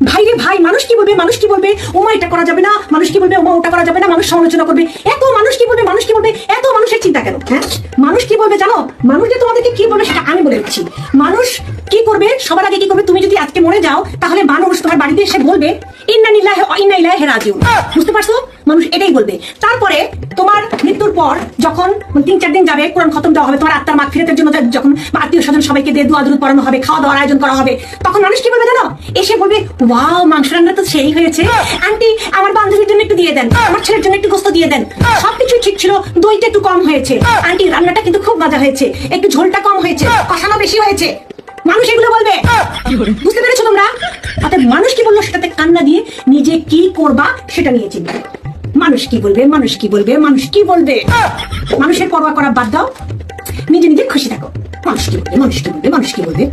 ভাই রে ভাই, মানুষ কি বলবে, মানুষ কি বলবে, ওমা এটা করা যাবে না, মানুষ কি বলবে, ওমা ওটা করা যাবে না, মানুষ সমালোচনা করবে, এত মানুষ কি বলবে, মানুষ কি বলবে, এত মানুষের চিন্তা কেন? হ্যাঁ, মানুষ কি বলবে জানো? মানুষ যে তোমাদেরকে কি বলবে সেটা আমি বলে দিচ্ছি। মানুষ কি করবে, সবার আগে কি করবে, তুমি যদি আজকে মরে যাও তাহলে মানুষ তোমার বাড়িতে এসে বলবে ইন্না লিল্লাহি ওয়া ইন্না ইলাইহি রাজিউন। বুঝতে পারছো? মানুষ এটাই বলবে। তারপরে তোমার মৃত্যুর পর যখন 3-4 দিন যাবে, কোরআন খতম দেওয়া হবে, তোমার আত্মার মাগফিরাতের জন্য যখন আত্মীয় স্বজন সবাইকে দিয়ে দোয়া দুরূদ পড়ানো হবে, খাওয়া দাওয়ার আয়োজন করা হবে, তখন মানুষ কি বলবে জানো? এসে বলবে ওয়াও, মাংস রান্না তো সেই হয়েছে, আন্টি আমার বান্ধবীর জন্য একটু দিয়ে দেন, আমার ছেলের জন্য একটু গোস্ত দিয়ে দেন, সবকিছু ঠিক ছিল, দইটা একটু কম হয়েছে, আন্টি রান্নাটা কিন্তু খুব মজা হয়েছে, একটু ঝোলটা কম হয়েছে, কষানো বেশি হয়েছে। মানুষ এগুলো বলবে। বুঝতে পেরেছো তোমরা? অর্থাৎ মানুষ কি বললো সেটাতে কান্না দিয়ে নিজে কি করবা সেটা নিয়ে চিন্তা। মানুষ কি বলবে, মানুষ কি বলবে, মানুষ কি বলবে, মানুষের পরোয়া করা বাদ দাও, নিজে নিজে খুশি থাকো। মানুষ কি বলবে, মানুষ কি বলবে, মানুষ কি বলবে।